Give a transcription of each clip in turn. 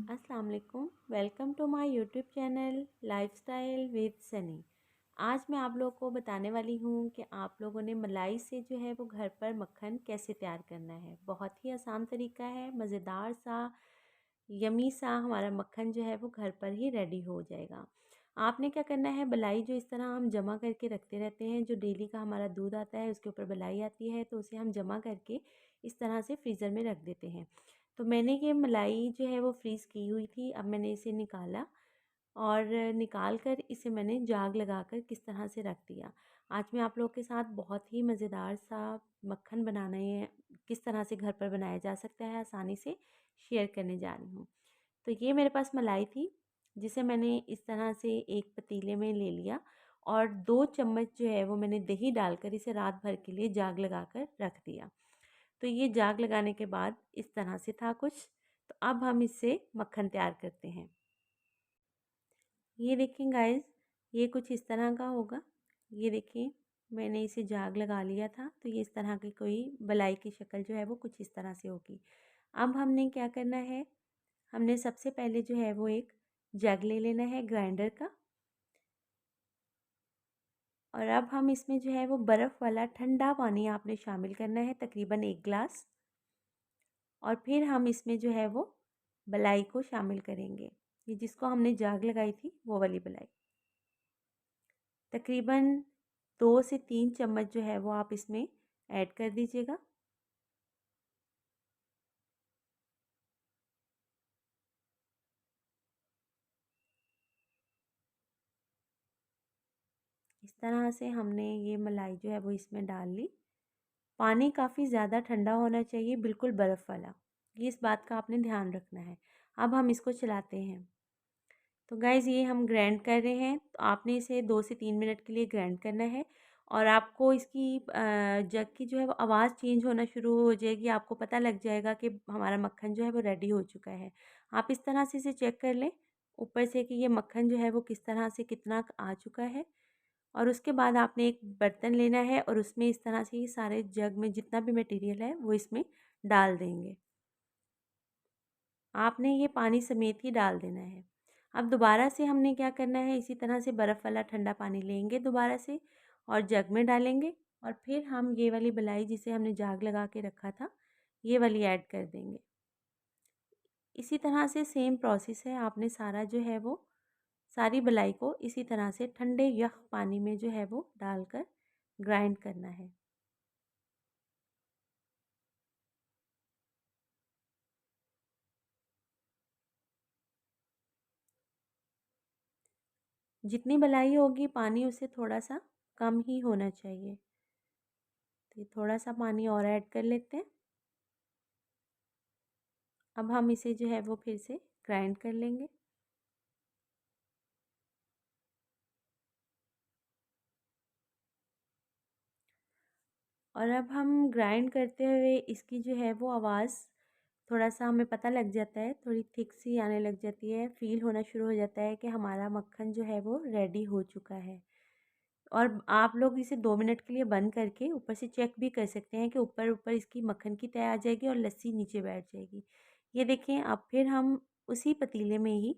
अस्सलाम वालेकुम। Welcome to my YouTube channel lifestyle with Sunny. आज मैं आप लोगों को बताने वाली हूँ कि आप लोगों ने मलाई से जो है वो घर पर मक्खन कैसे तैयार करना है। बहुत ही आसान तरीका है, मज़ेदार सा यमी सा हमारा मक्खन जो है वो घर पर ही रेडी हो जाएगा। आपने क्या करना है, मलाई जो इस तरह हम जमा करके रखते रहते हैं, जो डेली का हमारा दूध आता है उसके ऊपर मलाई आती है, तो उसे हम जमा करके इस तरह से फ्रीज़र में रख देते हैं। तो मैंने ये मलाई जो है वो फ्रीज़ की हुई थी। अब मैंने इसे निकाला और निकाल कर इसे मैंने जाग लगा कर किस तरह से रख दिया। आज मैं आप लोगों के साथ बहुत ही मज़ेदार सा मक्खन बनाना है, किस तरह से घर पर बनाया जा सकता है आसानी से, शेयर करने जा रही हूँ। तो ये मेरे पास मलाई थी, जिसे मैंने इस तरह से एक पतीले में ले लिया और 2 चम्मच जो है वो मैंने दही डालकर इसे रात भर के लिए जाग लगा कर रख दिया। तो ये जाग लगाने के बाद इस तरह से था कुछ। तो अब हम इससे मक्खन तैयार करते हैं। ये देखिए गाइस, ये कुछ इस तरह का होगा। ये देखिए, मैंने इसे जाग लगा लिया था, तो ये इस तरह की कोई बलाई की शक्ल जो है वो कुछ इस तरह से होगी। अब हमने क्या करना है, हमने सबसे पहले जो है वो एक जग ले लेना है ग्राइंडर का, और अब हम इसमें जो है वो बर्फ़ वाला ठंडा पानी आपने शामिल करना है, तकरीबन 1 गिलास। और फिर हम इसमें जो है वो बलाई को शामिल करेंगे, ये जिसको हमने जाग लगाई थी वो वाली बलाई। तकरीबन 2 से 3 चम्मच जो है वो आप इसमें ऐड कर दीजिएगा। इस तरह से हमने ये मलाई जो है वो इसमें डाल ली। पानी काफ़ी ज़्यादा ठंडा होना चाहिए, बिल्कुल बर्फ़ वाला। ये इस बात का आपने ध्यान रखना है। अब हम इसको चलाते हैं। तो गाइज़, ये हम ग्राइंड कर रहे हैं, तो आपने इसे 2 से 3 मिनट के लिए ग्राइंड करना है। और आपको इसकी जग की जो है वो आवाज़ चेंज होना शुरू हो जाएगी। आपको पता लग जाएगा कि हमारा मक्खन जो है वो रेडी हो चुका है। आप इस तरह से इसे चेक कर लें ऊपर से कि ये मक्खन जो है वो किस तरह से कितना आ चुका है। और उसके बाद आपने एक बर्तन लेना है और उसमें इस तरह से ये सारे जग में जितना भी मटेरियल है वो इसमें डाल देंगे। आपने ये पानी समेत ही डाल देना है। अब दोबारा से हमने क्या करना है, इसी तरह से बर्फ़ वाला ठंडा पानी लेंगे दोबारा से और जग में डालेंगे, और फिर हम ये वाली बलाई जिसे हमने जाग लगा के रखा था, ये वाली ऐड कर देंगे। इसी तरह से सेम प्रोसेस है, आपने सारा जो है वो सारी बलाई को इसी तरह से ठंडे यख पानी में जो है वो डालकर ग्राइंड करना है। जितनी बलाई होगी पानी उससे थोड़ा सा कम ही होना चाहिए। तो थोड़ा सा पानी और ऐड कर लेते हैं। अब हम इसे जो है वो फिर से ग्राइंड कर लेंगे। और अब हम ग्राइंड करते हुए इसकी जो है वो आवाज़ थोड़ा सा हमें पता लग जाता है, थोड़ी थिक सी आने लग जाती है, फ़ील होना शुरू हो जाता है कि हमारा मक्खन जो है वो रेडी हो चुका है। और आप लोग इसे 2 मिनट के लिए बंद करके ऊपर से चेक भी कर सकते हैं कि ऊपर ऊपर इसकी मक्खन की तय आ जाएगी और लस्सी नीचे बैठ जाएगी। ये देखें, अब फिर हम उसी पतीले में ही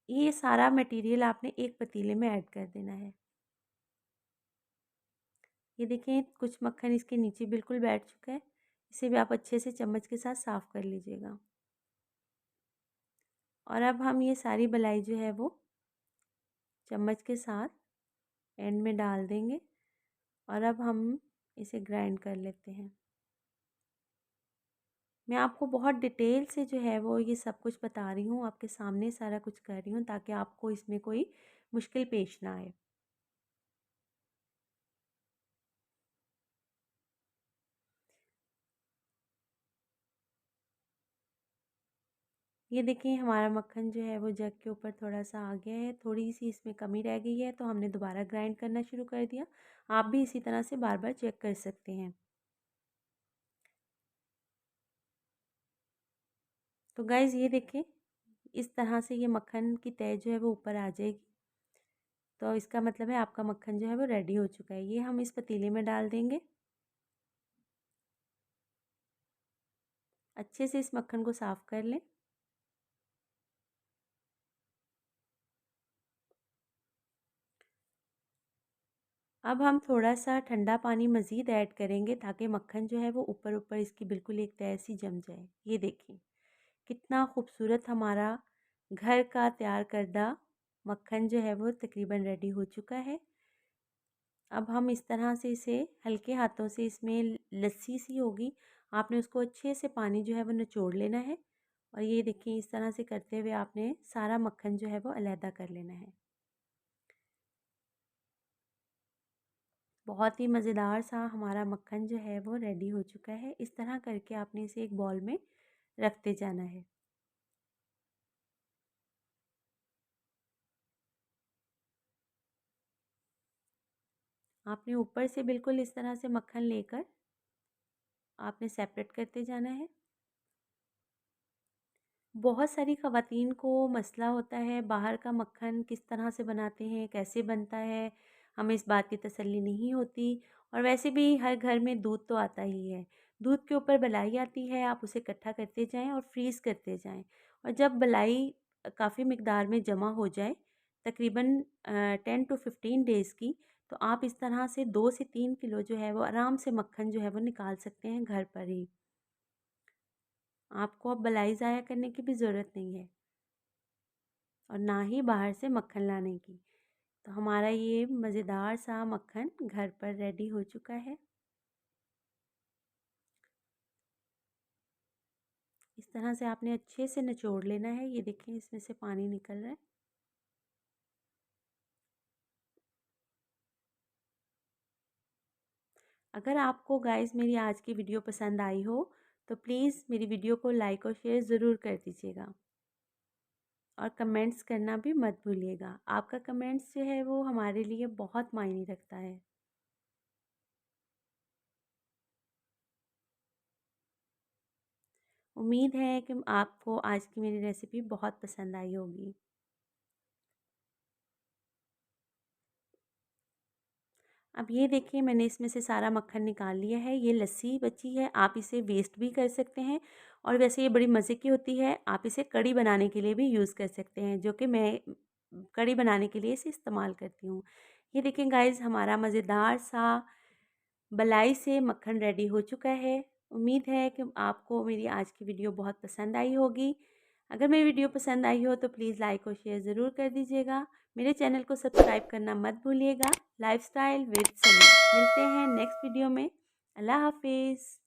ये सारा मटेरियल आपने एक पतीले में ऐड कर देना है। ये देखें, कुछ मक्खन इसके नीचे बिल्कुल बैठ चुका है। इसे भी आप अच्छे से चम्मच के साथ साफ़ कर लीजिएगा। और अब हम ये सारी बलाई जो है वो चम्मच के साथ एंड में डाल देंगे, और अब हम इसे ग्राइंड कर लेते हैं। मैं आपको बहुत डिटेल से जो है वो ये सब कुछ बता रही हूँ, आपके सामने सारा कुछ कर रही हूँ ताकि आपको इसमें कोई मुश्किल पेश ना आए। ये देखिए, हमारा मक्खन जो है वो जग के ऊपर थोड़ा-सा आ गया है, थोड़ी-सी इसमें कमी रह गई है, तो हमने दोबारा ग्राइंड करना शुरू कर दिया। आप भी इसी तरह से बार-बार चेक कर सकते हैं। तो गाइज़, ये देखें, इस तरह से ये मक्खन की तह जो है वो ऊपर आ जाएगी। तो इसका मतलब है आपका मक्खन जो है वो रेडी हो चुका है। ये हम इस पतीले में डाल देंगे। अच्छे से इस मक्खन को साफ़ कर लें। अब हम थोड़ा सा ठंडा पानी मज़ीद ऐड करेंगे ताकि मक्खन जो है वो ऊपर ऊपर इसकी बिल्कुल एक तह सी जम जाए। ये देखिए कितना खूबसूरत हमारा घर का तैयार करदा मक्खन जो है वो तकरीबन रेडी हो चुका है। अब हम इस तरह से इसे हल्के हाथों से, इसमें लस्सी सी होगी, आपने उसको अच्छे से पानी जो है वो निचोड़ लेना है। और ये देखिए इस तरह से करते हुए आपने सारा मक्खन जो है वो अलहदा कर लेना है। बहुत ही मज़ेदार सा हमारा मक्खन जो है वो रेडी हो चुका है। इस तरह करके आपने इसे एक बॉल में रखते जाना है। आपने ऊपर से बिल्कुल इस तरह से मक्खन लेकर आपने सेपरेट करते जाना है। बहुत सारी ख़वातीन को मसला होता है बाहर का मक्खन किस तरह से बनाते हैं, कैसे बनता है, हमें इस बात की तसल्ली नहीं होती। और वैसे भी हर घर में दूध तो आता ही है। दूध के ऊपर बलाई आती है, आप उसे इकट्ठा करते जाएँ और फ्रीज़ करते जाएँ। और जब बलाई काफ़ी मिकदार में जमा हो जाए, तकरीबन 10 टू 15 डेज़ की, तो आप इस तरह से 2 से 3 किलो जो है वो आराम से मक्खन जो है वो निकाल सकते हैं घर पर ही। आपको अब बलाई ज़ाया करने की भी ज़रूरत नहीं है और ना ही बाहर से मक्खन लाने की। तो हमारा ये मज़ेदार सा मक्खन घर पर रेडी हो चुका है। इस तरह से आपने अच्छे से निचोड़ लेना है। ये देखें इसमें से पानी निकल रहा है। अगर आपको गाइस मेरी आज की वीडियो पसंद आई हो तो प्लीज़ मेरी वीडियो को लाइक और शेयर ज़रूर कर दीजिएगा और कमेंट्स करना भी मत भूलिएगा। आपका कमेंट्स जो है वो हमारे लिए बहुत मायने रखता है। उम्मीद है कि आपको आज की मेरी रेसिपी बहुत पसंद आई होगी। अब ये देखिए मैंने इसमें से सारा मक्खन निकाल लिया है। ये लस्सी बची है, आप इसे वेस्ट भी कर सकते हैं और वैसे ये बड़ी मज़े की होती है। आप इसे कढ़ी बनाने के लिए भी यूज़ कर सकते हैं, जो कि मैं कढ़ी बनाने के लिए इसे इस्तेमाल करती हूँ। ये देखें गाइज़ हमारा मज़ेदार सा बलाई से मक्खन रेडी हो चुका है। उम्मीद है कि आपको मेरी आज की वीडियो बहुत पसंद आई होगी। अगर मेरी वीडियो पसंद आई हो तो प्लीज़ लाइक और शेयर ज़रूर कर दीजिएगा। मेरे चैनल को सब्सक्राइब करना मत भूलिएगा। Lifestyle with Sunny. मिलते हैं नेक्स्ट वीडियो में। अल्लाह हाफ़िज़।